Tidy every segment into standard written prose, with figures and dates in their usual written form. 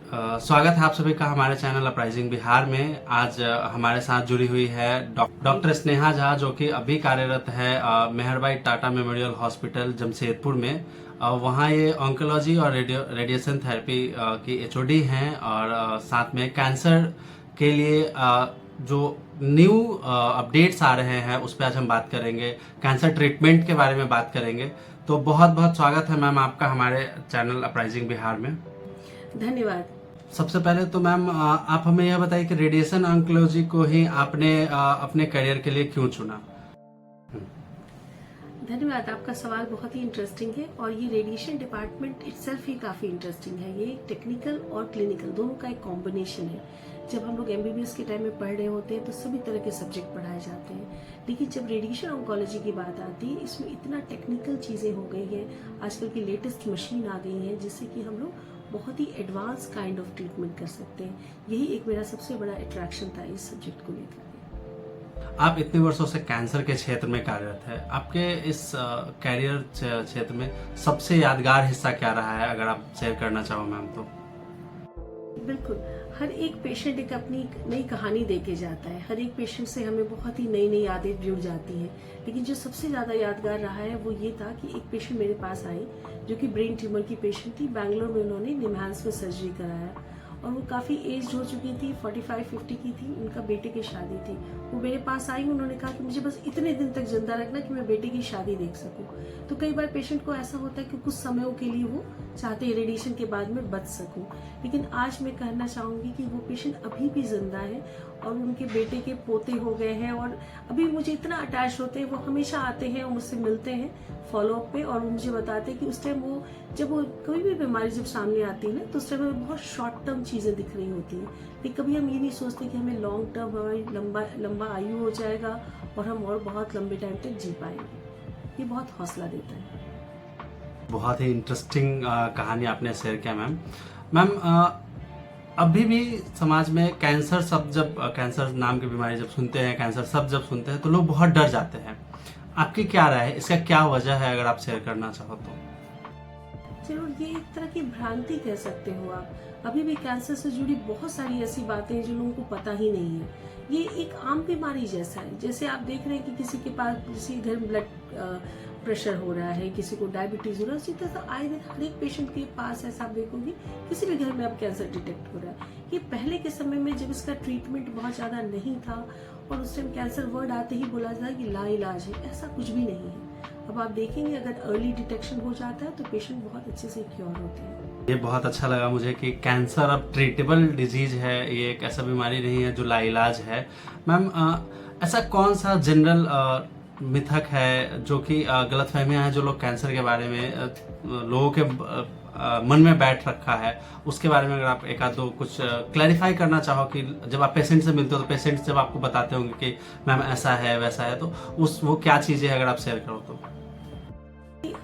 स्वागत है आप सभी का हमारे चैनल अपराइजिंग बिहार में। आज हमारे साथ जुड़ी हुई है डॉक्टर स्नेहा झा, जो कि अभी कार्यरत है मेहरबाई टाटा मेमोरियल हॉस्पिटल जमशेदपुर में। वहाँ ये ऑन्कोलॉजी और रेडिएशन थेरेपी की एचओडी हैं और साथ में कैंसर के लिए जो न्यू अपडेट्स आ रहे हैं उस पर आज हम बात करेंगे, कैंसर ट्रीटमेंट के बारे में बात करेंगे। तो बहुत बहुत स्वागत है मैम आपका हमारे चैनल अपराइजिंग बिहार में। धन्यवाद। सबसे पहले तो मैम आप हमें यह बताइए कि रेडिएशन ऑन्कोलॉजी को ही आपने अपने करियर के लिए क्यों चुना? धन्यवाद, आपका सवाल बहुत ही इंटरेस्टिंग है और ये रेडिएशन डिपार्टमेंट इटसेल्फ ही काफी इंटरेस्टिंग है। ये टेक्निकल और क्लिनिकल दोनों का एक कॉम्बिनेशन है। जब हम लोग एमबीबीएस के टाइम में पढ़ रहे होते हैं तो सभी तरह के सब्जेक्ट पढ़ाए जाते हैं, लेकिन जब रेडिएशन ऑन्कोलॉजी की बात आती है इसमें इतना टेक्निकल चीजें हो गई हैं, आजकल की लेटेस्ट मशीन आ गई है जिससे कि हम लोग बहुत ही एडवांस काइंड ऑफ ट्रीटमेंट कर सकते हैं। यही एक मेरा सबसे बड़ा अट्रैक्शन था इस सब्जेक्ट को लेकर। आप इतने वर्षों से कैंसर के क्षेत्र में कार्यरत है, आपके इस कैरियर क्षेत्र में सबसे यादगार हिस्सा क्या रहा है, अगर आप शेयर करना चाहो मैम तो? बिल्कुल, हर एक पेशेंट एक अपनी नई कहानी दे के जाता है। हर एक पेशेंट से हमें बहुत ही नई नई यादें जुड़ जाती हैं, लेकिन जो सबसे ज़्यादा यादगार रहा है वो ये था कि एक पेशेंट मेरे पास आई जो कि ब्रेन ट्यूमर की पेशेंट थी। बैंगलोर में उन्होंने निम्हांस में सर्जरी कराया और वो काफ़ी एज हो चुकी थी, 45-50 की थी। उनका बेटे की शादी थी। वो मेरे पास आई, उन्होंने कहा कि मुझे बस इतने दिन तक जिंदा रखना कि मैं बेटे की शादी देख सकूं। तो कई बार पेशेंट को ऐसा होता है कि कुछ समयों के लिए वो चाहते हैं रेडिएशन के बाद में बच सकूं, लेकिन आज मैं कहना चाहूंगी कि वो पेशेंट अभी भी जिंदा है और उनके बेटे के पोते हो गए हैं और अभी मुझे इतना अटैच होते हैं। वो हमेशा आते हैं और मुझसे मिलते हैं फॉलोअप पे और वो मुझे बताते हैं कि उस टाइम वो जब वो कोई भी बीमारी जब सामने आती है ना तो उस टाइम में बहुत शॉर्ट टर्म चीजें दिख रही होती हैं, लेकिन कभी हम ये नहीं सोचते कि हमें लॉन्ग टर्म हमारी लंबा आयु हो जाएगा और हम और बहुत लंबे टाइम तक जी पाएंगे। ये बहुत हौसला देता है। बहुत ही इंटरेस्टिंग कहानी आपने शेयर किया मैम। अभी भी समाज में कैंसर शब्द, जब कैंसर नाम की बीमारी जब सुनते हैं, कैंसर शब्द जब सुनते हैं तो लोग बहुत डर जाते हैं। आपकी क्या राय है, इसका क्या वजह है, अगर आप शेयर करना चाहो तो? चलो, ये एक तरह की भ्रांति कह सकते हो आप। अभी भी कैंसर से जुड़ी बहुत सारी ऐसी बातें हैं जो लोगों को पता ही नहीं है। ये एक आम बीमारी जैसा है, जैसे आप देख रहे हैं कि किसी के पास किसी घर ब्लड प्रेशर हो रहा है, किसी को डायबिटीज हो रहा है, उसी तरह आए दिन हर एक पेशेंट के पास ऐसा आप देखोगे किसी भी घर में अब कैंसर डिटेक्ट हो रहा है। ये पहले के समय में जब इसका ट्रीटमेंट बहुत ज्यादा नहीं था और उस टाइम कैंसर वर्ड आते ही बोला जाता कि लाइलाज है, ऐसा कुछ भी नहीं है। अब आप देखेंगे अगर अर्ली डिटेक्शन हो जाता है तो पेशेंट बहुत अच्छे से क्योर होते हैं। ये बहुत अच्छा लगा मुझे कि कैंसर अब ट्रीटेबल डिजीज है, ये एक ऐसा बीमारी नहीं है जो लाइलाज है। मैम, ऐसा कौन सा जनरल मिथक है जो कि गलतफहमियां हैं जो लोग कैंसर के बारे में लोगों के मन में बैठ रखा है, उसके बारे में अगर आप एक आध दो कुछ क्लैरिफाई करना चाहो कि जब आप पेशेंट से मिलते हो तो पेशेंट जब आपको बताते होंगे कि मैम ऐसा है वैसा है, तो वो क्या चीजें अगर आप शेयर करो तो?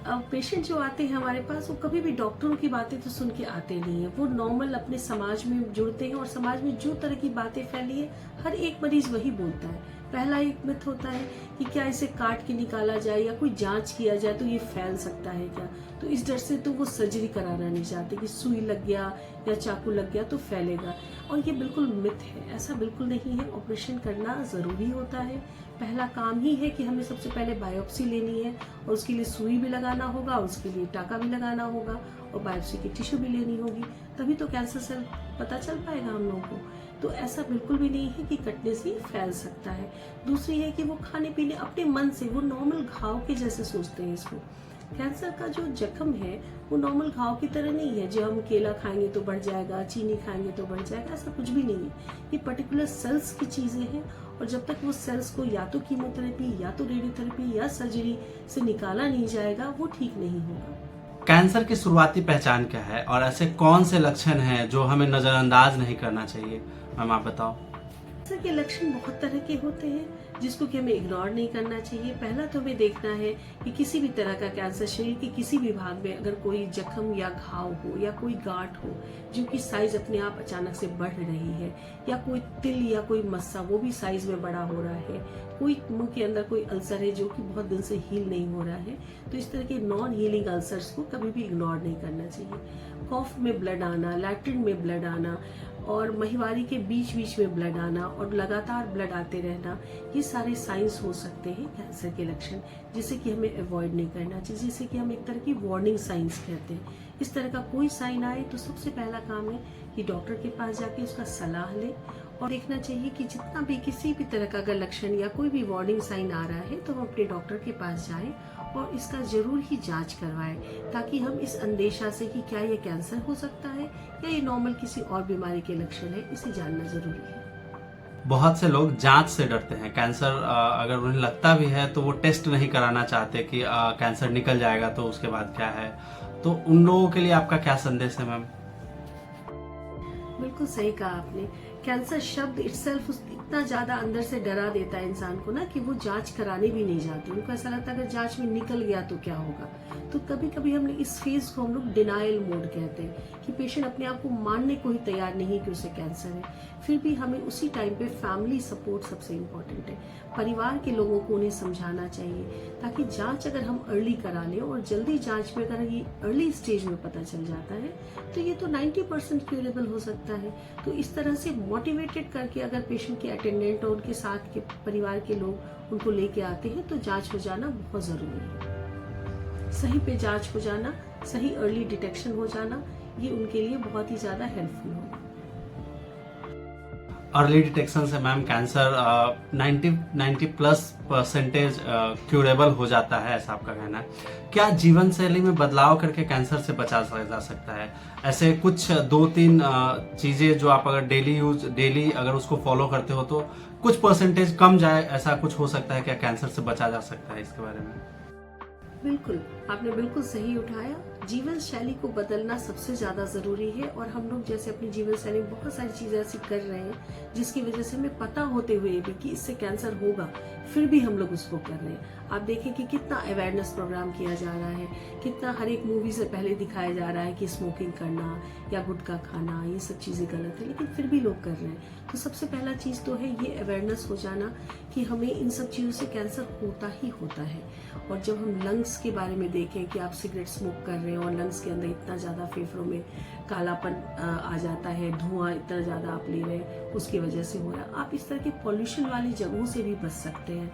अब पेशेंट जो आते हैं हमारे पास वो कभी भी डॉक्टरों की बातें तो सुन के आते नहीं है। वो नॉर्मल अपने समाज में जुड़ते हैं और समाज में जो तरह की बातें फैली है हर एक मरीज वही बोलता है। पहला एक मिथ होता है कि क्या इसे काट के निकाला जाए या कोई जांच किया जाए तो ये फैल सकता है क्या, तो इस डर से तो वो सर्जरी कराना नहीं चाहते कि सुई लग गया या चाकू लग गया तो फैलेगा, और ये बिल्कुल मिथ है। ऐसा बिल्कुल नहीं है। ऑपरेशन करना जरूरी होता है। पहला काम ही है कि हमें सबसे पहले बायोप्सी लेनी है और उसके लिए सुई भी लगाना होगा, उसके लिए टाका भी लगाना होगा और बायोप्सी की टिश्यू भी लेनी होगी, तभी तो कैंसर सेल पता चल पाएगा हम लोगों को। तो ऐसा बिल्कुल भी नहीं है कि कटने से फैल सकता है। दूसरी है कि वो खाने पीने अपने मन से वो नॉर्मल घाव के जैसे सोचते हैं इसको। कैंसर का जो जख्म है वो नॉर्मल घाव की तरह नहीं है, जो हम केला खाएंगे तो बढ़ जाएगा, चीनी खाएंगे तो बढ़ जाएगा, ऐसा कुछ भी नहीं है। ये पर्टिकुलर सेल्स की चीजें हैं और जब तक वो सेल्स को या तो कीमोथेरेपी या तो रेडियोथेरेपी या सर्जरी से निकाला नहीं जाएगा वो ठीक नहीं होगा। कैंसर की शुरुआती पहचान क्या है और ऐसे कौन से लक्षण हैं जो हमें नजरअंदाज नहीं करना चाहिए, मैम आप बताओ। कैंसर के लक्षण बहुत तरह के होते हैं, जिसको कि हमें इग्नोर नहीं करना चाहिए। पहला तो हमें देखना है कि किसी भी तरह का कैंसर शरीर के किसी भी भाग में अगर कोई जख्म या घाव हो या कोई गांठ हो जो कि साइज अपने आप अचानक से बढ़ रही है, या कोई तिल या कोई मस्सा वो भी साइज में बड़ा हो रहा है, कोई मुंह के अंदर कोई अल्सर है जो कि बहुत दिन से हील नहीं हो रहा है, तो इस तरह के नॉन हीलिंग अल्सर्स को कभी भी इग्नोर नहीं करना चाहिए। कॉफ में ब्लड आना, लैट्रिन में ब्लड आना और महिवारी के बीच बीच में ब्लड आना और लगातार ब्लड आते रहना, ये सारे साइंस हो सकते हैं कैंसर के लक्षण, जिसे कि हमें अवॉइड नहीं करना चाहिए, जिसे कि हम एक तरह की वार्निंग साइंस कहते हैं। इस तरह का कोई साइन आए तो सबसे पहला काम है कि डॉक्टर के पास जाके उसका सलाह लें और देखना चाहिए कि जितना भी किसी भी तरह का अगर लक्षण या कोई भी वार्निंग साइन आ रहा है तो हम अपने डॉक्टर के पास जाएं और इसका जरूर ही जांच करवाएं, ताकि हम इस अंदेशा से कि क्या ये कैंसर हो सकता है या ये नॉर्मल किसी और बीमारी के लक्षण है, इसे जानना जरूरी है। बहुत से लोग जांच से डरते हैं। कैंसर अगर उन्हें लगता भी है तो वो टेस्ट नहीं कराना चाहते कि कैंसर निकल जाएगा तो उसके बाद क्या है। तो उन लोगों के लिए आपका क्या संदेश है मैम? बिल्कुल सही कहा आपने। कैंसर शब्द इटसेल्फ इतना ज्यादा अंदर से डरा देता है इंसान को ना कि वो जांच कराने भी नहीं जाते। उनको ऐसा लगता है अगर जांच में निकल गया तो क्या होगा। तो कभी कभी हम इस फेज को हम लोग डिनायल मोड कहते हैं कि पेशेंट अपने आप को मानने को ही तैयार नहीं कि उसे कैंसर है। फिर भी हमें उसी टाइम पे फैमिली सपोर्ट सबसे इम्पोर्टेंट है। परिवार के लोगों को उन्हें समझाना चाहिए, ताकि जांच अगर हम अर्ली करा लें और जल्दी जांच में अगर ये अर्ली स्टेज में पता चल जाता है तो ये तो 90% क्यूरेबल हो सकता है। तो इस तरह से मोटिवेटेड करके अगर पेशेंट के अटेंडेंट और उनके साथ के परिवार के लोग उनको लेके आते हैं तो जांच हो जाना बहुत जरूरी है। सही पे जांच हो जाना, सही अर्ली डिटेक्शन हो जाना, ये उनके लिए बहुत ही ज्यादा हेल्पफुल होगा। अर्ली डिटेक्शन से मैम कैंसर 90+ % क्यूरेबल हो जाता है, ऐसा आपका कहना है। क्या जीवन शैली में बदलाव करके कैंसर से बचा जा सकता है? ऐसे कुछ 2-3 चीजें जो आप अगर डेली अगर उसको फॉलो करते हो तो कुछ % कम जाए, ऐसा कुछ हो सकता है? क्या कैंसर से बचा जा सकता है? इसके बारे में बिल्कुल, आपने बिल्कुल सही उठाया। जीवन शैली को बदलना सबसे ज्यादा जरूरी है और हम लोग जैसे अपनी जीवन शैली में बहुत सारी चीजें ऐसी कर रहे हैं जिसकी वजह से हमें पता होते हुए भी कि इससे कैंसर होगा, फिर भी हम लोग उसको कर रहे हैं। आप देखें कि कितना अवेयरनेस प्रोग्राम किया जा रहा है, कितना हर एक मूवी से पहले दिखाया जा रहा है कि स्मोकिंग करना या गुटखा खाना ये सब चीजें गलत है, लेकिन फिर भी लोग कर रहे हैं। तो सबसे पहला चीज तो है ये अवेयरनेस हो जाना कि हमें इन सब चीजों से कैंसर होता ही होता है। और जब हम लंग्स के बारे में देखें कि आप सिगरेट स्मोक कर रहे हैं और लंग्स के अंदर इतना ज्यादा फेफड़ों में कालापन आ जाता है, धुआं इतना ज्यादा आप ले रहे हैं, उसकी वजह से हो रहा है। आप इस तरह के पॉल्यूशन वाली जगहों से भी बच सकते हैं।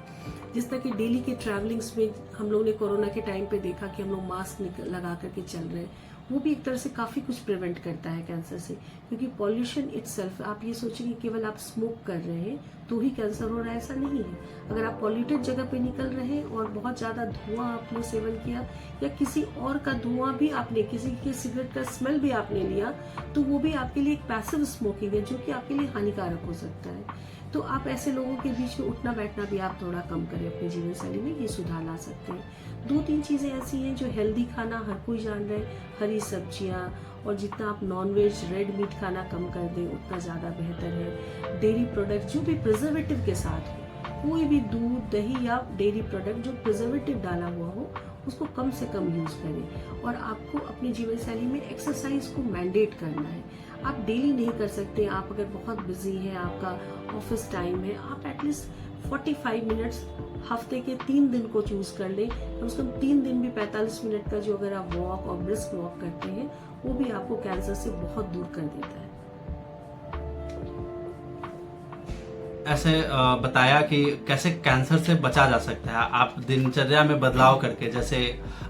जिस तरह की डेली के ट्रैवलिंग्स में हम लोग ने कोरोना के टाइम पे देखा कि हम लोग मास्क लगा करके चल रहे हैं, वो भी एक तरह से काफी कुछ प्रिवेंट करता है कैंसर से, क्योंकि पॉल्यूशन इटसेल्फ, आप ये सोचेंगे केवल आप स्मोक कर रहे हैं तो ही कैंसर हो रहा है, ऐसा नहीं है। अगर आप पॉल्यूटेड जगह पे निकल रहे हैं और बहुत ज्यादा धुआं आपने सेवन किया या किसी और का धुआं भी आपने, किसी के सिगरेट का स्मेल भी आपने लिया, तो वो भी आपके लिए एक पैसिव स्मोकिंग है जो कि आपके लिए हानिकारक हो सकता है। तो आप ऐसे लोगों के बीच में उठना बैठना भी आप थोड़ा कम करें अपनी जीवन शैली में, ये सुधार ला सकते हैं। 2-3 चीजें ऐसी हैं जो हेल्दी खाना हर कोई जान रहे हैं, हरी सब्जियां, और जितना आप नॉनवेज रेड मीट खाना कम कर दें उतना ज्यादा बेहतर है। डेयरी प्रोडक्ट जो भी प्रिजर्वेटिव के साथ हो, कोई भी दूध दही या डेयरी प्रोडक्ट जो प्रिजर्वेटिव डाला हुआ हो उसको कम से कम यूज करें। और आपको अपनी जीवन शैली में एक्सरसाइज को मैंडेट करना है। आप डेली नहीं कर सकते, आप अगर बहुत बिजी हैं, आपका ऑफिस टाइम है, आप एटलीस्ट 45 मिनट्स हफ्ते के 3 दिन को चूज कर लें। कम से कम 3 दिन भी 45 मिनट का जो अगर आप वॉक और ब्रिस्क वॉक करते हैं वो भी आपको कैंसर से बहुत दूर कर देता है। ऐसे बताया कि कैसे कैंसर से बचा जा सकता है। आप दिनचर्या में बदलाव करके, जैसे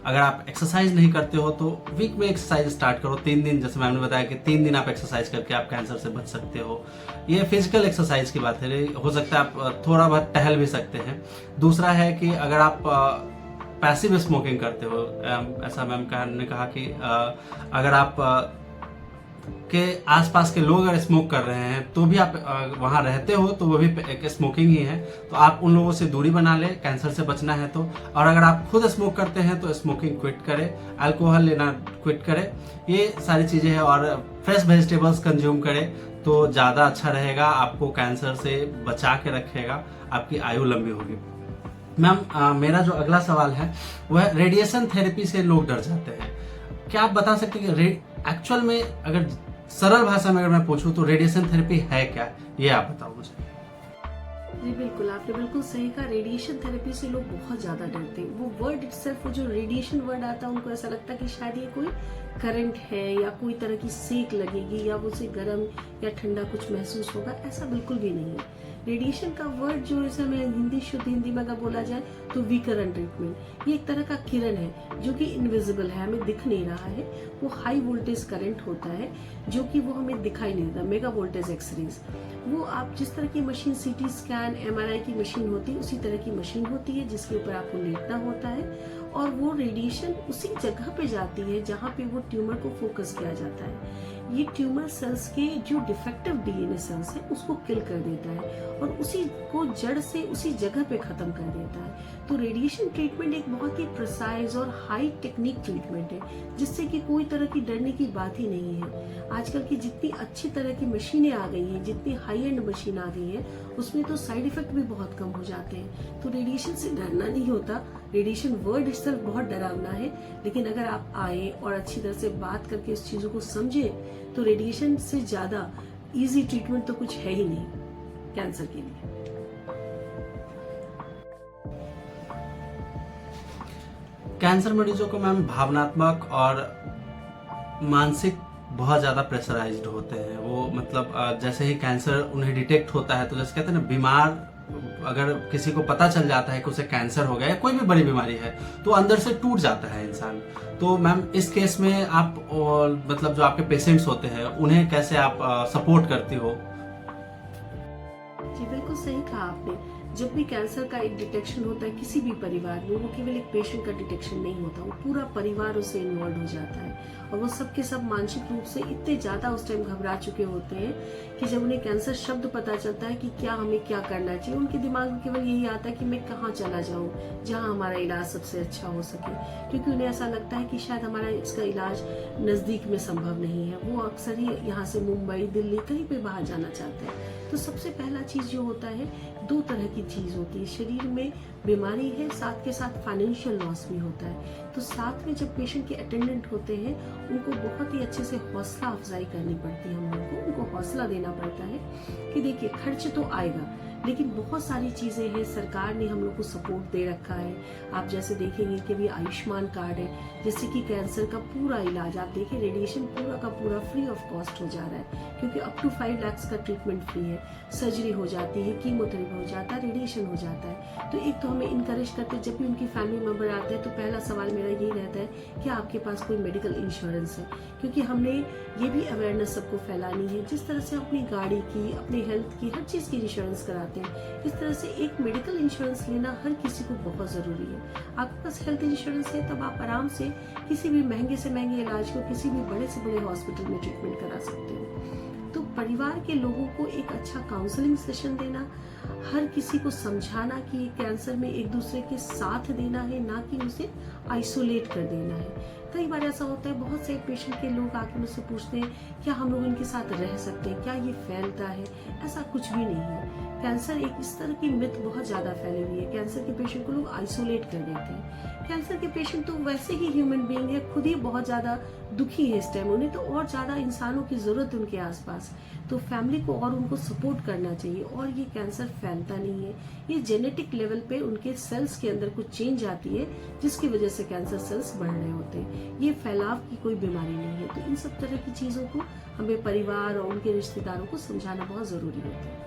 अगर आप एक्सरसाइज नहीं करते हो तो वीक में एक्सरसाइज स्टार्ट करो। 3 दिन, जैसे मैंने बताया कि 3 दिन आप एक्सरसाइज करके आप कैंसर से बच सकते हो। ये फिजिकल एक्सरसाइज की बात है, हो सकता है आप थोड़ा बहुत टहल भी सकते हैं। दूसरा है कि अगर आप पैसिव स्मोकिंग करते हो, ऐसा मैम ने कहा कि अगर आप के आसपास के लोग अगर स्मोक कर रहे हैं तो भी आप वहाँ रहते हो तो वो भी एक स्मोकिंग ही है, तो आप उन लोगों से दूरी बना ले, कैंसर से बचना है तो। और अगर आप खुद स्मोक करते हैं तो स्मोकिंग क्विट करें, अल्कोहल लेना क्विट करें, ये सारी चीज़ें हैं। और फ्रेश वेजिटेबल्स कंज्यूम करें तो ज़्यादा अच्छा रहेगा, आपको कैंसर से बचा के रखेगा, आपकी आयु लंबी होगी। मैम मेरा जो अगला सवाल है वह रेडिएशन थेरेपी से लोग डर जाते हैं, क्या आप बता सकते हैं कि एक्चुअल में अगर सरल भाषा में अगर मैं पूछूं तो रेडिएशन थेरेपी है क्या, ये आप बताओ मुझे। जी बिल्कुल, आपने बिल्कुल सही कहा। रेडिएशन थेरेपी से लोग बहुत ज्यादा डरते हैं। वो वर्ड इटसेल्फ, वो जो रेडिएशन वर्ड आता है, उनको ऐसा लगता है कि शायद ये कोई करंट है या कोई तरह की सेक लगेगी या उसे गर्म या ठंडा कुछ महसूस होगा, ऐसा बिल्कुल भी नहीं है। रेडिएशन का वर्ड जो इसे हमें शुद्ध हिंदी में अगर बोला जाए तो विकरण ट्रीटमेंट, ये एक तरह का किरण है जो कि इनविजिबल है, हमें दिख नहीं रहा है। वो हाई वोल्टेज करंट होता है जो कि वो हमें दिखाई नहीं देता, मेगा वोल्टेज एक्सरेज। वो आप जिस तरह की मशीन, सीटी स्कैन, एमआरआई की मशीन होती है, उसी तरह की मशीन होती है जिसके ऊपर आपको लेटना होता है और वो रेडिएशन उसी जगह पे जाती है जहाँ पे वो ट्यूमर को फोकस किया जाता है। ये ट्यूमर सेल्स के जो डिफेक्टिव डीएनए सेल्स है उसको किल कर देता है और उसी को जड़ से उसी जगह पे खत्म कर देता है। तो रेडिएशन ट्रीटमेंट एक बहुत ही प्रिसाइज और हाई टेक्निक ट्रीटमेंट है जिससे कि कोई तरह की डरने की बात ही नहीं है। आजकल की जितनी अच्छी तरह की मशीनें आ गई हैं, जितनी हाई एंड मशीन आ गई है, उसमें तो साइड इफेक्ट भी बहुत कम हो जाते हैं। तो रेडिएशन से डरना नहीं होता। रेडिएशन वर्ड इससे बहुत डरावना है, लेकिन अगर आप आए और अच्छी तरह से बात करके इस चीजों को समझे तो रेडिएशन से ज्यादा इजी ट्रीटमेंट तो कुछ है ही नहीं कैंसर के लिए। कैंसर मरीजों को मैम भावनात्मक और मानसिक बहुत ज़्यादा प्रेशराइज्ड होते हैं। वो मतलब जैसे ही कैंसर उन्हें डिटेक्ट होता है तो जैसे कहते हैं ना, बीमार अगर किसी को पता चल जाता है कि उसे कैंसर हो गया या कोई भी बड़ी बीमारी है तो अंदर से टूट जाता है इंसान। तो मैम इस केस में आप मतलब जो आपके पेशेंट्स होते हैं उन्हें कैसे आप सपोर्ट करती हो? जी बिल्कुल सही कहा आपने। जब भी कैंसर का एक डिटेक्शन होता है किसी भी परिवार में, वो केवल एक पेशेंट का डिटेक्शन नहीं होता, वो पूरा परिवार उससे इन्वॉल्व हो जाता है और वो सब के सब मानसिक रूप से इतने ज्यादा उस टाइम घबरा चुके होते हैं कि जब उन्हें कैंसर शब्द पता चलता है कि क्या हमें क्या करना चाहिए, उनके दिमाग में केवल यही आता है कि मैं कहाँ चला जाऊँ जहाँ हमारा इलाज सबसे अच्छा हो सके, क्योंकि उन्हें ऐसा लगता है कि शायद हमारा इसका इलाज नजदीक में संभव नहीं है। वो अक्सर ही यहाँ से मुंबई, दिल्ली कहीं पे बाहर जाना चाहते हैं। तो सबसे पहला चीज जो होता है, दो तरह की चीज होती है, शरीर में बीमारी है, साथ के साथ फाइनेंशियल लॉस भी होता है। तो साथ में जब पेशेंट के अटेंडेंट होते हैं उनको बहुत ही अच्छे से हौसला अफजाई करनी पड़ती है, हम लोग को उनको हौसला देना पड़ता है कि देखिए खर्च तो आएगा लेकिन बहुत सारी चीजें हैं, सरकार ने हम लोग को सपोर्ट दे रखा है। आप जैसे देखेंगे कि अभी आयुष्मान कार्ड है, जैसे कि कैंसर का पूरा इलाज आप देखिए, रेडिएशन पूरा का पूरा फ्री ऑफ कॉस्ट हो जा रहा है, क्योंकि अप टू 5 लाख का ट्रीटमेंट फ्री है। सर्जरी हो जाती है, कीमोथेरेपी हो जाता है, रेडिएशन हो जाता है। तो एक तो हमें इनकरेज करते हैं, जब भी उनकी फैमिली मेंबर आते हैं तो पहला सवाल मेरा यही रहता है कि आपके पास कोई मेडिकल इंश्योरेंस है, क्योंकि हमने ये भी अवेयरनेस सबको फैलानी है। जिस तरह से अपनी गाड़ी की, अपनी हेल्थ की, हर चीज की इंश्योरेंस कराते हैं, इस तरह से एक मेडिकल इंश्योरेंस लेना हर किसी को बहुत जरूरी है। आपके पास हेल्थ इंश्योरेंस है तब आप आराम से किसी भी महंगे से महंगे इलाज को किसी भी बड़े से बड़े हॉस्पिटल में ट्रीटमेंट करा सकते हो। तो परिवार के लोगों को एक अच्छा काउंसलिंग सेशन देना, हर किसी को समझाना कि कैंसर में एक दूसरे के साथ देना है, ना कि उसे आइसोलेट कर देना है। कई बार ऐसा होता है, बहुत से पेशेंट के लोग आके मुझसे पूछते हैं क्या हम लोग इनके साथ रह सकते हैं, क्या ये फैलता है? ऐसा कुछ भी नहीं है। कैंसर एक इस तरह की मिथ बहुत ज्यादा फैली हुई है, कैंसर के पेशेंट को लोग आइसोलेट कर देते हैं। कैंसर के पेशेंट तो वैसे ही ह्यूमन बीइंग है, खुद ही बहुत ज्यादा दुखी है इस टाइम, उन्हें तो और ज्यादा इंसानों की जरूरत है उनके आसपास। तो फैमिली को और उनको सपोर्ट करना चाहिए। और ये कैंसर फैलता नहीं है, ये जेनेटिक लेवल पे उनके सेल्स के अंदर कुछ चेंज आती है जिसकी वजह से कैंसर सेल्स बढ़ रहे होते हैं। ये फैलाव की कोई बीमारी नहीं है। तो इन सब तरह की चीजों को हमें परिवार और उनके रिश्तेदारों को समझाना बहुत जरूरी होता है।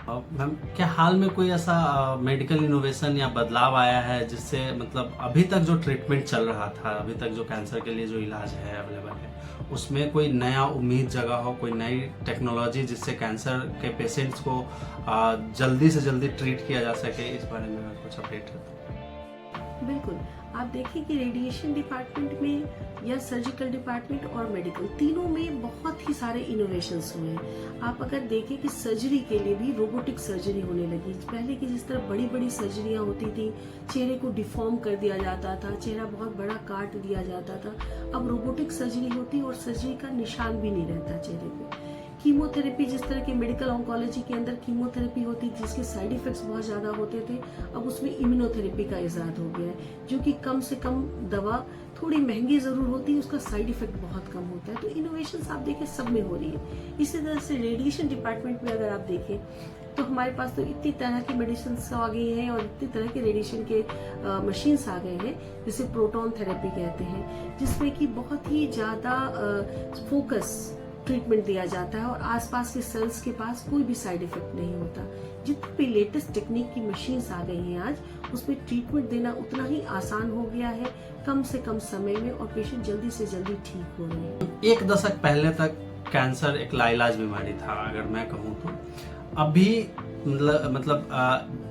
मैम क्या हाल में कोई ऐसा मेडिकल इनोवेशन या बदलाव आया है जिससे मतलब अभी तक जो ट्रीटमेंट चल रहा था, अभी तक जो कैंसर के लिए जो इलाज है अवेलेबल है, उसमें कोई नया उम्मीद जगा हो, कोई नई टेक्नोलॉजी जिससे कैंसर के पेशेंट्स को जल्दी से जल्दी ट्रीट किया जा सके? इस बारे में कुछ अपडेट है? बिल्कुल। आप देखिए कि रेडिएशन डिपार्टमेंट में या सर्जिकल डिपार्टमेंट और मेडिकल तीनों में बहुत ही सारे इनोवेशंस हुए हैं। आप अगर देखें कि सर्जरी के लिए भी रोबोटिक सर्जरी होने लगी। पहले की जिस तरह बड़ी बड़ी सर्जरियां होती थी, चेहरे को डिफॉर्म कर दिया जाता था, चेहरा बहुत बड़ा काट दिया जाता था, अब रोबोटिक सर्जरी होती और सर्जरी का निशान भी नहीं रहता चेहरे पे। कीमोथेरेपी, जिस तरह की मेडिकल ऑन्कोलॉजी के अंदर कीमोथेरेपी होती जिसके साइड इफेक्ट्स बहुत ज़्यादा होते थे, अब उसमें इम्यूनोथेरेपी का इजाद हो गया है, जो कि कम से कम दवा थोड़ी महंगी ज़रूर होती है, उसका साइड इफेक्ट बहुत कम होता है। तो इनोवेशन आप देखें सब में हो रही है। इसी तरह से रेडिएशन डिपार्टमेंट में अगर आप देखें तो हमारे पास तो इतनी तरह की मेडिसिन आ गई हैं और इतनी तरह के रेडिएशन के मशीन्स आ गए हैं, जिसे प्रोटॉन थेरेपी कहते हैं, जिसमें कि बहुत ही ज़्यादा फोकस ट्रीटमेंट दिया जाता है और आसपास के सेल्स के पास कोई भी साइड इफेक्ट नहीं होता। जितनी भी लेटेस्ट टेक्निक की मशीन्स आ गई हैं आज, उसमें ट्रीटमेंट देना उतना ही आसान हो गया है, कम से कम समय में, और पेशेंट जल्दी से जल्दी ठीक हो रहे हैं। एक दशक पहले तक कैंसर एक लाइलाज बीमारी था, अगर मैं कहूँ तो। अभी मतलब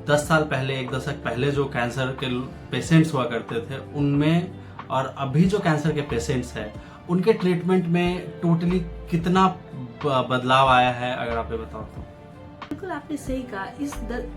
10 साल पहले, एक दशक पहले जो कैंसर के पेशेंट्स हुआ करते थे उनमें और अभी जो कैंसर के पेशेंट्स हैं उनके ट्रीटमेंट में टोटली कितना बदलाव आया है, अगर आप ये बताओ तो। बिल्कुल आपने सही कहा।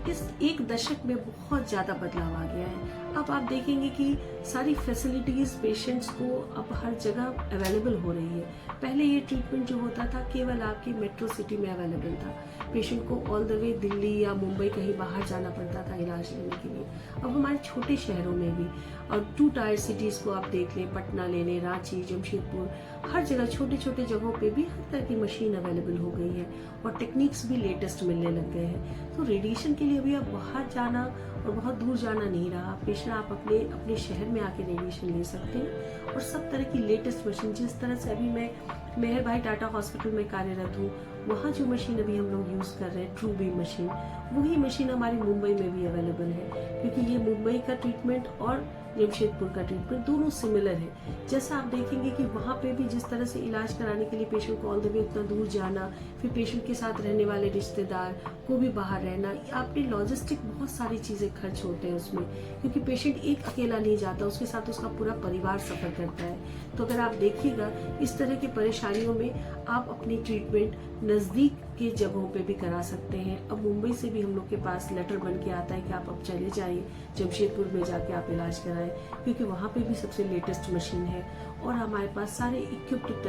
इस एक दशक में बहुत ज्यादा बदलाव आ गया है। अब आप देखेंगे कि सारी फैसिलिटीज पेशेंट्स को अब हर जगह अवेलेबल हो रही है। पहले ये ट्रीटमेंट जो होता था केवल आपकी मेट्रो सिटी में अवेलेबल था, पेशेंट को ऑल द वे दिल्ली या मुंबई कहीं बाहर जाना पड़ता था इलाज लेने के लिए। अब हमारे छोटे शहरों में भी, और 2 टायर सिटीज को आप देख लें, पटना ले लें, रांची, जमशेदपुर, हर जगह छोटे छोटे जगहों पे भी हर तरह की मशीन अवेलेबल हो गई है और टेक्निक्स भी लेटेस्ट मिलने लग गए हैं। तो रेडिएशन के लिए अभी आप बाहर जाना और बहुत दूर जाना नहीं रहा। पेशेंट आप अपने शहर में आके रेडिएशन ले सकते हैं और सब तरह की लेटेस्ट मशीन, जिस तरह से अभी मैं मेहर भाई टाटा हॉस्पिटल में कार्यरत हूँ, वहाँ जो मशीन अभी हम लोग यूज़ कर रहे हैं, ट्रू बीम मशीन, वही मशीन हमारी मुंबई में भी अवेलेबल है, क्योंकि ये मुंबई का ट्रीटमेंट और जमशेदपुर का ट्रीटमेंट दोनों सिमिलर है। जैसा आप देखेंगे कि वहाँ पे भी जिस तरह से इलाज कराने के लिए पेशेंट को ऑल द वे उतना दूर जाना, फिर पेशेंट के साथ रहने वाले रिश्तेदार को भी बाहर रहना, आपने लॉजिस्टिक बहुत सारी चीज़ें खर्च होते हैं उसमें, क्योंकि पेशेंट एक अकेला नहीं जाता, उसके साथ उसका पूरा परिवार सफ़र करता है। तो अगर आप देखिएगा इस तरह की परेशानियों में आप अपनी ट्रीटमेंट नज़दीक के जगहों पे भी करा सकते हैं। अब मुंबई से भी हम लोग के पास लेटर बन के आता है कि आप अब चले जाइए जमशेदपुर में, जाके आप इलाज कराएं, क्योंकि वहाँ पे भी सबसे लेटेस्ट मशीन है और हमारे पास सारे इक्विप्ड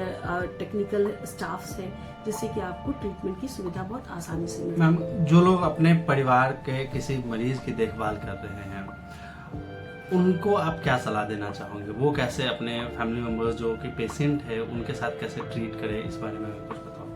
टेक्निकल स्टाफ्स हैं, जिससे कि आपको ट्रीटमेंट की सुविधा बहुत आसानी से मिल। मैम, जो लोग अपने परिवार के किसी मरीज की देखभाल कर रहे हैं उनको आप क्या सलाह देना चाहोगे? वो कैसे अपने फैमिली मेंबर्स जो कि पेशेंट है उनके साथ कैसे ट्रीट करें, इस बारे में कुछ बताओ।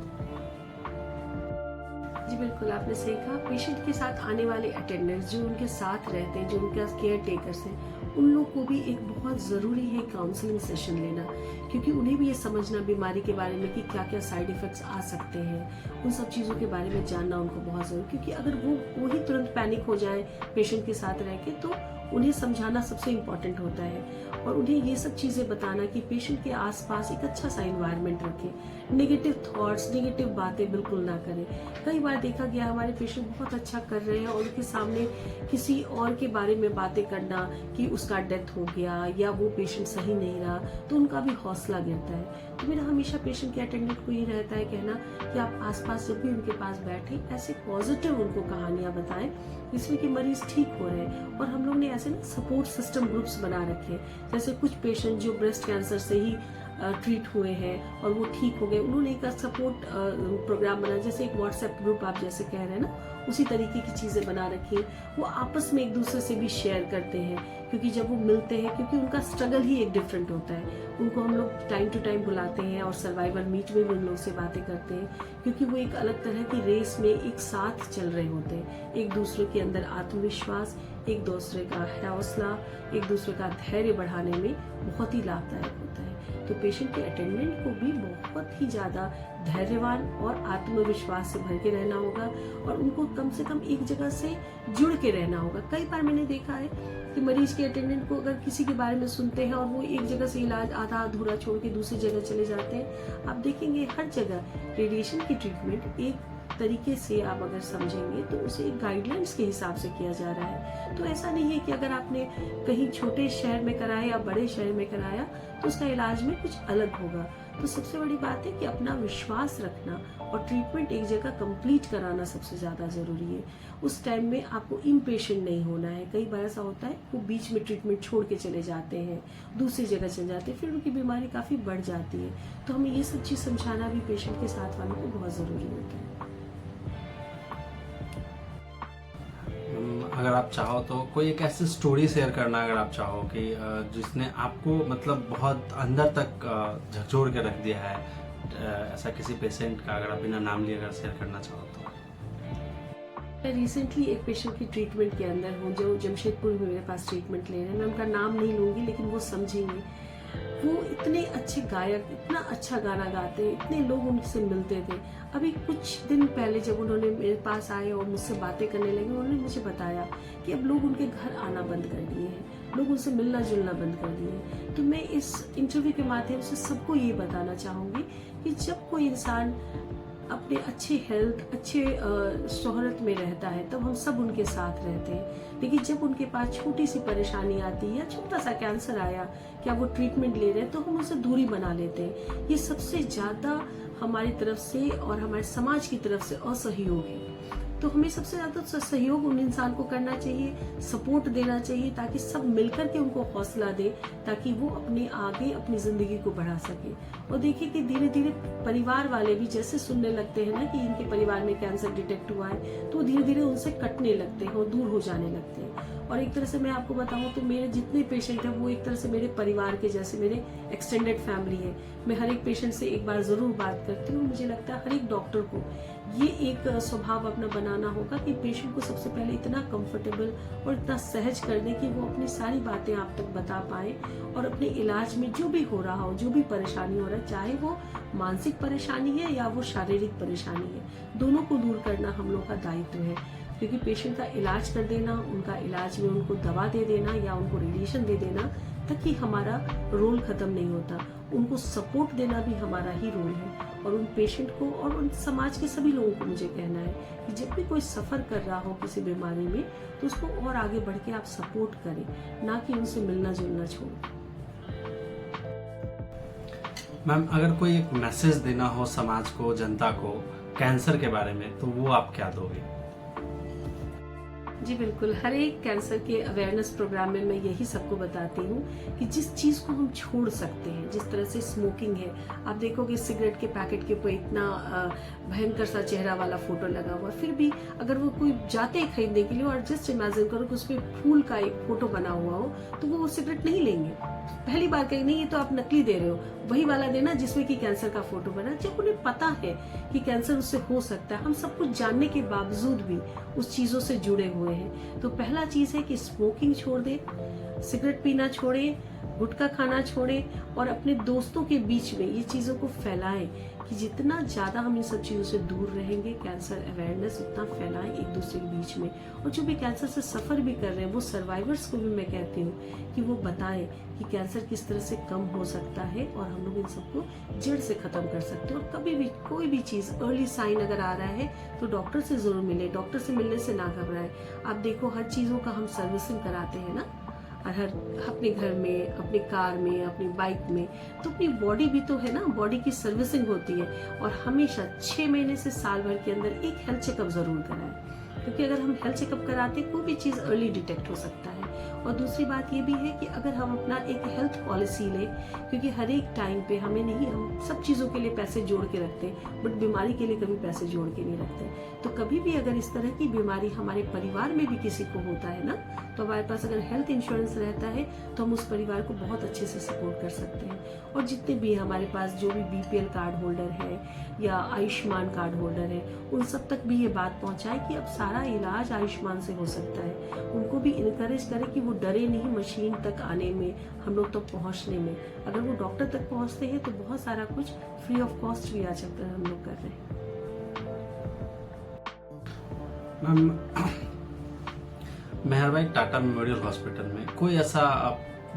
जी बिल्कुल, आपने सही कहा। पेशेंट के साथ आने वाले अटेंडर्स जो उनके साथ रहते हैं, जो उनके केयर टेकर्स हैं, उन लोग को भी एक बहुत ज़रूरी है काउंसलिंग सेशन लेना, क्योंकि उन्हें भी ये समझना बीमारी के बारे में कि क्या क्या साइड इफ़ेक्ट्स आ सकते हैं, उन सब चीज़ों के बारे में जानना उनको बहुत ज़रूरी, क्योंकि अगर वो ही तुरंत पैनिक हो जाए पेशेंट के साथ रह के, तो उन्हें समझाना सबसे इम्पॉर्टेंट होता है और उन्हें ये सब चीज़ें बताना कि पेशेंट के आसपास एक अच्छा सा इन्वायरमेंट रखें, नेगेटिव थॉट्स, नेगेटिव बातें बिल्कुल ना करें। कई बार देखा गया हमारे पेशेंट बहुत अच्छा कर रहे हैं और उनके सामने किसी और के बारे में बातें करना कि उसका डेथ हो गया या वो पेशेंट सही नहीं रहा, तो उनका भी हौसला गिरता है। तो मेरा हमेशा पेशेंट के अटेंडेंट को ये रहता है कहना कि आप आसपास जब भी उनके पास बैठे ऐसे पॉजिटिव उनको कहानियाँ बताएं जिसमें कि मरीज ठीक हो रहे हैं। और हम लोग ने ऐसे ना सपोर्ट सिस्टम ग्रुप्स बना रखे हैं, जैसे कुछ पेशेंट जो ब्रेस्ट कैंसर से ही ट्रीट हुए हैं और वो ठीक हो गए, उन्होंने एक सपोर्ट प्रोग्राम बना, जैसे एक व्हाट्सएप ग्रुप आप जैसे कह रहे हैं ना, उसी तरीके की चीज़ें बना रखी है। वो आपस में एक दूसरे से भी शेयर करते हैं, क्योंकि जब वो मिलते हैं, क्योंकि उनका स्ट्रगल ही एक डिफरेंट होता है, उनको हम लोग टाइम टू टाइम बुलाते हैं और सर्वाइवल मीट में भी उन लोग से बातें करते हैं, क्योंकि वो एक अलग तरह की रेस में एक साथ चल रहे होते हैं। एक दूसरे के अंदर आत्मविश्वास, एक दूसरे का हौसला, एक दूसरे का धैर्य बढ़ाने में बहुत ही लाभदायक होता है। तो पेशेंट के अटेंडेंट को भी बहुत ही ज़्यादा धैर्यवान और आत्मविश्वास से भर के रहना होगा और उनको कम से कम एक जगह से जुड़ के रहना होगा। कई बार मैंने देखा है कि मरीज के अटेंडेंट को अगर किसी के बारे में सुनते हैं और वो एक जगह से इलाज आधा अधूरा छोड़ के दूसरी जगह चले जाते हैं, आप देखेंगे हर जगह रेडिएशन की ट्रीटमेंट एक तरीके से आप अगर समझेंगे तो उसे गाइडलाइंस के हिसाब से किया जा रहा है। तो ऐसा नहीं है कि अगर आपने कहीं छोटे शहर में कराया या बड़े शहर में कराया तो उसका इलाज में कुछ अलग होगा। तो सबसे बड़ी बात है कि अपना विश्वास रखना और ट्रीटमेंट एक जगह कंप्लीट कराना सबसे ज़्यादा ज़रूरी है। उस टाइम में आपको इम्पेशेंट नहीं होना है। कई बार ऐसा होता है वो बीच में ट्रीटमेंट छोड़ के चले जाते हैं, दूसरी जगह चले जाते हैं, फिर उनकी बीमारी काफ़ी बढ़ जाती है। तो हमें ये सब चीज़ समझाना भी पेशेंट के साथ वालों को बहुत ज़रूरी होता है। अगर आप चाहो तो कोई एक ऐसी स्टोरी शेयर करना, अगर आप चाहो कि जिसने आपको मतलब बहुत अंदर तक झकझोर के रख दिया है, ऐसा किसी पेशेंट का अगर आप बिना नाम लिए अगर शेयर करना चाहो तो। मैं रिसेंटली एक पेशेंट की ट्रीटमेंट के अंदर हूँ जो जमशेदपुर में मेरे पास ट्रीटमेंट ले रहे हैं। मैं उनका नाम नहीं लूँगी लेकिन वो समझेंगे। वो इतने अच्छे गायक, इतना अच्छा गाना गाते, इतने लोग उनसे मिलते थे। अभी कुछ दिन पहले जब उन्होंने मेरे पास आए और मुझसे बातें करने लगे, उन्होंने मुझे बताया कि अब लोग उनके घर आना बंद कर दिए हैं, लोग उनसे मिलना जुलना बंद कर दिए हैं। तो मैं इस इंटरव्यू के माध्यम से सबको ये बताना चाहूँगी कि जब कोई इंसान अपने अच्छे हेल्थ, अच्छे शोहरत में रहता है तब हम सब उनके साथ रहते हैं। लेकिन जब उनके पास छोटी सी परेशानी आती है या छोटा सा कैंसर आया, क्या वो ट्रीटमेंट ले रहे हैं, तो हम उससे दूरी बना लेते हैं। ये सबसे ज़्यादा हमारी तरफ से और हमारे समाज की तरफ से असहयोग है। तो हमें सबसे ज़्यादा सहयोग उन इंसान को करना चाहिए, सपोर्ट देना चाहिए, ताकि सब मिलकर के उनको हौसला दे, ताकि वो अपने आगे अपनी ज़िंदगी को बढ़ा सके। और देखिए कि धीरे धीरे परिवार वाले भी जैसे सुनने लगते हैं ना कि इनके परिवार में कैंसर डिटेक्ट हुआ है, तो धीरे धीरे उनसे कटने लगते हैं और दूर हो जाने लगते हैं। और एक तरह से मैं आपको बताऊं तो मेरे जितने पेशेंट हैं वो एक तरह से मेरे परिवार के जैसे, मेरे एक्सटेंडेड फैमिली है। मैं हर एक पेशेंट से एक बार ज़रूर बात करती हूँ। मुझे लगता है हर एक डॉक्टर को ये एक स्वभाव अपना बनाना होगा कि पेशेंट को सबसे पहले इतना कंफर्टेबल और इतना सहज कर दे कि वो अपनी सारी बातें आप तक बता पाए और अपने इलाज में जो भी हो रहा हो, जो भी परेशानी हो रहा है, चाहे वो मानसिक परेशानी है या वो शारीरिक परेशानी है, दोनों को दूर करना हम लोग का दायित्व है। क्योंकि पेशेंट का इलाज कर देना, उनका इलाज में उनको दवा दे देना या उनको रेडिएशन दे देना तक ही हमारा रोल खत्म नहीं होता। उनको सपोर्ट देना भी हमारा ही रोल है। और उन पेशेंट को और उन समाज के सभी लोगों को मुझे कहना है कि जब भी कोई सफ़र कर रहा हो किसी बीमारी में तो उसको और आगे बढ़ के आप सपोर्ट करें, ना कि उनसे मिलना जुलना छोड़ें। मैम, अगर कोई एक मैसेज देना हो समाज को, जनता को कैंसर के बारे में, तो वो आप क्या दोगे? जी बिल्कुल, हर एक कैंसर के अवेयरनेस प्रोग्राम में मैं यही सबको बताती हूँ कि जिस चीज़ को हम छोड़ सकते हैं, जिस तरह से स्मोकिंग है, आप देखोगे सिगरेट के पैकेट के ऊपर इतना भयंकर सा चेहरा वाला फोटो लगा हुआ, फिर भी अगर वो कोई जाते हैं खरीदने के लिए और जस्ट इमेजिन करो कि उस पर फूल का एक फोटो बना हुआ हो, तो वो सिगरेट नहीं लेंगे। पहली बार कहेंगे नहीं, ये तो आप नकली दे रहे हो, वही वाला देना जिसमें कि कैंसर का फोटो बना। जब उन्हें पता है कि कैंसर उससे हो सकता है, हम सब कुछ जानने के बावजूद भी उस चीज़ों से जुड़े हुए हैं। तो पहला चीज़ है कि स्मोकिंग छोड़ दे, सिगरेट पीना छोड़े, गुटखा खाना छोड़े और अपने दोस्तों के बीच में ये चीज़ों को फैलाएं कि जितना ज़्यादा हम इन सब चीज़ों से दूर रहेंगे, कैंसर अवेयरनेस उतना फैलाएं एक दूसरे के बीच में। और जो भी कैंसर से सफ़र भी कर रहे हैं वो सर्वाइवर्स को भी मैं कहती हूँ कि वो बताएं कि कैंसर किस तरह से कम हो सकता है और हम लोग इन सबको जड़ से ख़त्म कर सकते हैं। और कभी भी कोई भी चीज़ अर्ली साइन अगर आ रहा है तो डॉक्टर से ज़रूर मिले, डॉक्टर से मिलने से ना घबराएं। आप देखो हर चीज़ों का हम सर्विसिंग कराते हैं ना, और हर अपने घर में, अपनी कार में, अपनी बाइक में, तो अपनी बॉडी भी तो है ना, बॉडी की सर्विसिंग होती है। और हमेशा 6 महीने से साल भर के अंदर एक हेल्थ चेकअप जरूर कराएं, क्योंकि अगर हम हेल्थ चेकअप कराते कोई भी चीज़ अर्ली डिटेक्ट हो सकता है। और दूसरी बात ये भी है कि अगर हम अपना एक हेल्थ पॉलिसी लें, क्योंकि हर एक टाइम पे हमें नहीं, हम सब चीज़ों के लिए पैसे जोड़ के रखते हैं बट बीमारी के लिए कभी पैसे जोड़ के नहीं रखते। तो कभी भी अगर इस तरह की बीमारी हमारे परिवार में भी किसी को होता है ना, तो हमारे पास अगर हेल्थ इंश्योरेंस रहता है तो हम उस परिवार को बहुत अच्छे से सपोर्ट कर सकते हैं। और जितने भी हमारे पास जो भी BPL कार्ड होल्डर है या आयुष्मान कार्ड होल्डर है, उन सब तक भी ये बात पहुंचाए कि अब सारा इलाज आयुष्मान से हो सकता है। उनको भी इनकरेज करें कि वो डरे नहीं मशीन तक आने में, हम लोग तक पहुंचने में। अगर वो डॉक्टर तक पहुंचते हैं तो बहुत सारा कुछ फ्री ऑफ कॉस्ट भी आज तक हम लोग कर रहे हैं। Ma'am, Meherbai Tata memorial hospital में कोई ऐसा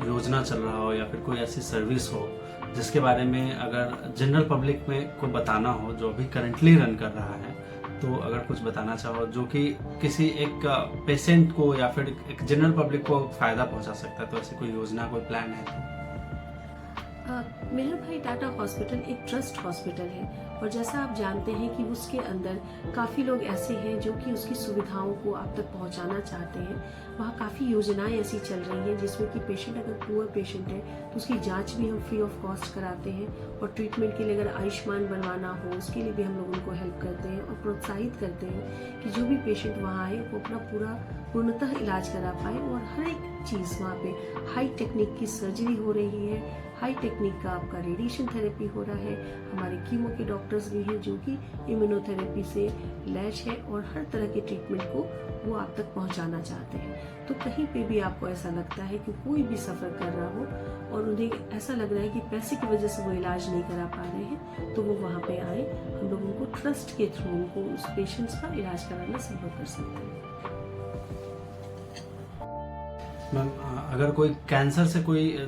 योजना चल रहा हो या फिर कोई ऐसी सर्विस हो जिसके बारे में अगर जनरल पब्लिक में को बताना हो, जो अभी करंटली रन कर रहा है, तो अगर कुछ बताना चाहो जो कि किसी एक पेशेंट को या फिर एक जनरल पब्लिक को फायदा पहुंचा सकता है, तो ऐसी कोई योजना, कोई प्लान है? मेहर भाई टाटा हॉस्पिटल एक ट्रस्ट हॉस्पिटल है और जैसा आप जानते हैं कि उसके अंदर काफ़ी लोग ऐसे हैं जो कि उसकी सुविधाओं को आप तक पहुंचाना चाहते हैं। वहाँ काफ़ी योजनाएं ऐसी चल रही हैं जिसमें कि पेशेंट अगर पुअर पेशेंट है तो उसकी जांच भी हम फ्री ऑफ कॉस्ट कराते हैं और ट्रीटमेंट के लिए अगर आयुष्मान बनवाना हो उसके लिए भी हम लोग उनको हेल्प करते हैं और प्रोत्साहित करते हैं कि जो भी पेशेंट वहाँ आए वो अपना पूर्णतः इलाज करा पाए। और हर एक चीज़ वहाँ पे हाई टेक्निक की सर्जरी हो रही है, हाई टेक्निक का आपका रेडिएशन थेरेपी हो रहा है। हमारे कीमो के डॉक्टर्स भी हैं जो कि इम्यूनोथेरेपी से लैस है और हर तरह के ट्रीटमेंट को वो आप तक पहुंचाना चाहते हैं। तो कहीं पे भी आपको ऐसा लगता है कि कोई भी सफ़र कर रहा हो और उन्हें ऐसा लग रहा है कि पैसे की वजह से वो इलाज नहीं करा पा रहे हैं, तो वो वहाँ पे आए, हम लोग उनको ट्रस्ट के थ्रू उनको उस पेशेंट्स का इलाज कराना संभव कर सकते हैं। मैम, अगर कोई कैंसर से कोई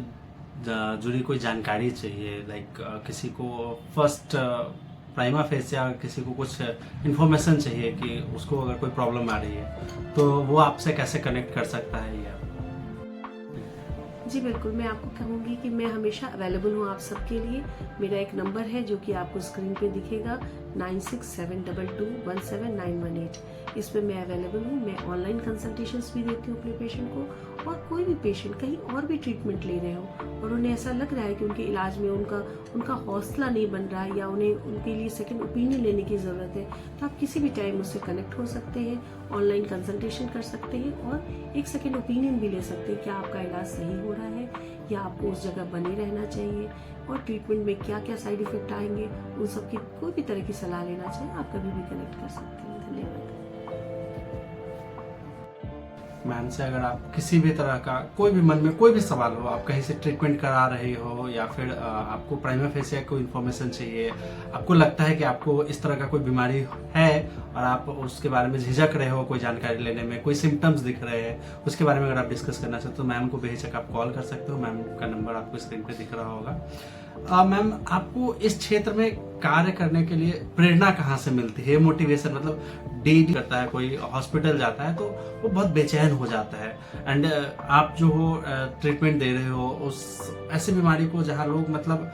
जुड़ी कोई जानकारी चाहिए, लाइक किसी को फर्स्ट प्राइमा फेस या किसी को कुछ इन्फॉर्मेशन चाहिए कि उसको अगर कोई प्रॉब्लम आ रही है, तो वो आपसे कैसे कनेक्ट कर सकता है? या जी बिल्कुल, मैं आपको कहूँगी कि मैं हमेशा अवेलेबल हूँ आप सबके लिए। मेरा एक नंबर है जो कि आपको स्क्रीन पे दिखेगा 9672217918। इस पे मैं अवेलेबल हूँ। मैं ऑनलाइन कंसल्टेशंस भी देती हूँ अपने पेशेंट को। और कोई भी पेशेंट कहीं और भी ट्रीटमेंट ले रहे हो और उन्हें ऐसा लग रहा है कि उनके इलाज में उनका हौसला नहीं बन रहा है या उन्हें उनके लिए सेकंड ओपिनियन लेने की ज़रूरत है, तो आप किसी भी टाइम उससे कनेक्ट हो सकते हैं, ऑनलाइन कंसल्टेशन कर सकते हैं और एक सेकंड ओपिनियन भी ले सकते हैं। क्या आपका इलाज सही हो रहा है या आपको उस जगह बने रहना चाहिए और ट्रीटमेंट में क्या क्या साइड इफेक्ट आएंगे, उन सब की कोई भी तरह की सलाह लेना चाहिए, आप कभी भी कनेक्ट कर सकते हैं। धन्यवाद। मैम से अगर आप किसी भी तरह का कोई भी मन में कोई भी सवाल हो, आप कहीं से ट्रीटमेंट करा रहे हो या फिर आपको प्राइमा फेसिया कोई इन्फॉर्मेशन चाहिए, आपको लगता है कि आपको इस तरह का कोई बीमारी है और आप उसके बारे में झिझक रहे हो कोई जानकारी लेने में, कोई सिम्टम्स दिख रहे हैं, उसके बारे में अगर आप डिस्कस करना चाहते हो तो मैम को बेहिचक आप कॉल कर सकते हो। मैम का नंबर आपको स्क्रीन पे दिख रहा होगा। मैम, आपको इस क्षेत्र में कार्य करने के लिए प्रेरणा कहाँ से मिलती है, मोटिवेशन? मतलब डेली करता है, कोई हॉस्पिटल जाता है तो वो बहुत बेचैन हो जाता है एंड आप जो हो ट्रीटमेंट दे रहे हो उस ऐसी बीमारी को जहाँ लोग मतलब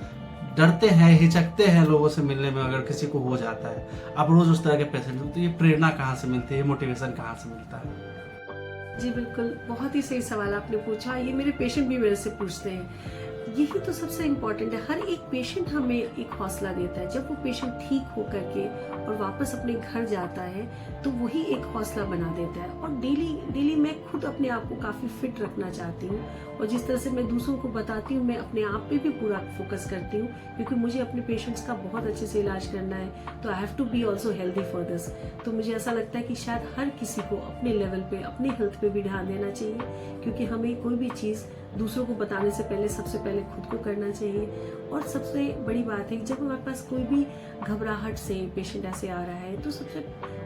डरते हैं, हिचकते हैं लोगों से मिलने में, अगर किसी को हो जाता है, आप रोज उस तरह के पेशेंट हो, तो ये प्रेरणा कहाँ से मिलती है, मोटिवेशन कहाँ से मिलता है? जी बिल्कुल, बहुत ही सही सवाल आपने पूछा। ये मेरे पेशेंट भी मेरे से पूछते हैं। यही तो सबसे इम्पोर्टेंट है। हर एक पेशेंट हमें एक हौसला देता है। जब वो पेशेंट ठीक हो करके और वापस अपने घर जाता है तो वही एक हौसला बना देता है। और डेली मैं खुद अपने आप को काफ़ी फिट रखना चाहती हूँ और जिस तरह से मैं दूसरों को बताती हूँ, मैं अपने आप पे भी पूरा फोकस करती हूँ क्योंकि मुझे अपने पेशेंट्स का बहुत अच्छे से इलाज करना है। तो I have to be also healthy for this. तो मुझे ऐसा लगता है कि शायद हर किसी को अपने लेवल पे, अपनी हेल्थ पे भी ध्यान देना चाहिए क्योंकि हमें कोई भी चीज़ दूसरों को बताने से पहले सबसे पहले खुद को करना चाहिए। और सबसे बड़ी बात है, जब हमारे पास कोई भी घबराहट से पेशेंट ऐसे आ रहा है तो सबसे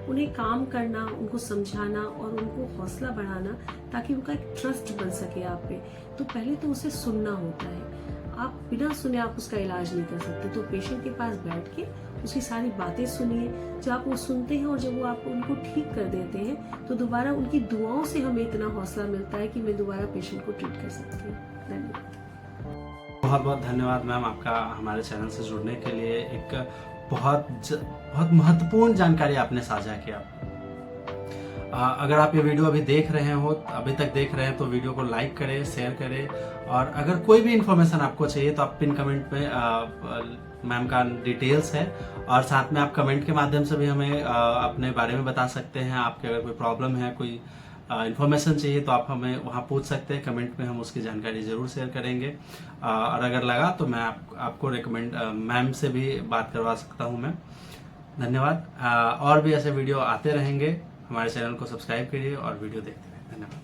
उन्हें काम करना, उनको समझाना और उनको हौसला बढ़ाना ताकि उनका एक ट्रस्ट बन सके आप पे। तो पहले तो उसे सुनना होता है। आप बिना सुने आप उसका इलाज नहीं कर सकते। तो पेशेंट के पास बैठ के उसकी सारी बातें सुनिए। जब आप वो सुनते हैं और जब वो आपको उनको ठीक कर देते हैं तो दोबारा उनकी दुआओं से हमें इतना हौसला मिलता है कि मैं दोबारा पेशेंट को ट्रीट कर सकती हूँ। धन्यवाद। बहुत बहुत धन्यवाद मैम, आपका हमारे चैनल से जुड़ने के लिए। एक बहुत महत्वपूर्ण जानकारी आपने साझा किया। अगर आप ये वीडियो अभी देख रहे हो, अभी तक देख रहे हैं, तो वीडियो को लाइक करें, शेयर करें और अगर कोई भी इन्फॉर्मेशन आपको चाहिए तो आप पिन कमेंट में मैम का डिटेल्स है और साथ में आप कमेंट के माध्यम से भी हमें अपने बारे में बता सकते हैं। आपके अगर कोई प्रॉब्लम है, कोई इन्फॉर्मेशन चाहिए तो आप हमें वहाँ पूछ सकते हैं कमेंट में, हम उसकी जानकारी ज़रूर शेयर करेंगे। और अगर लगा तो मैं आपको रिकमेंड मैम से भी बात करवा सकता हूँ मैं। धन्यवाद। और भी ऐसे वीडियो आते रहेंगे। हमारे चैनल को सब्सक्राइब करिए और वीडियो देखते रहिए। धन्यवाद।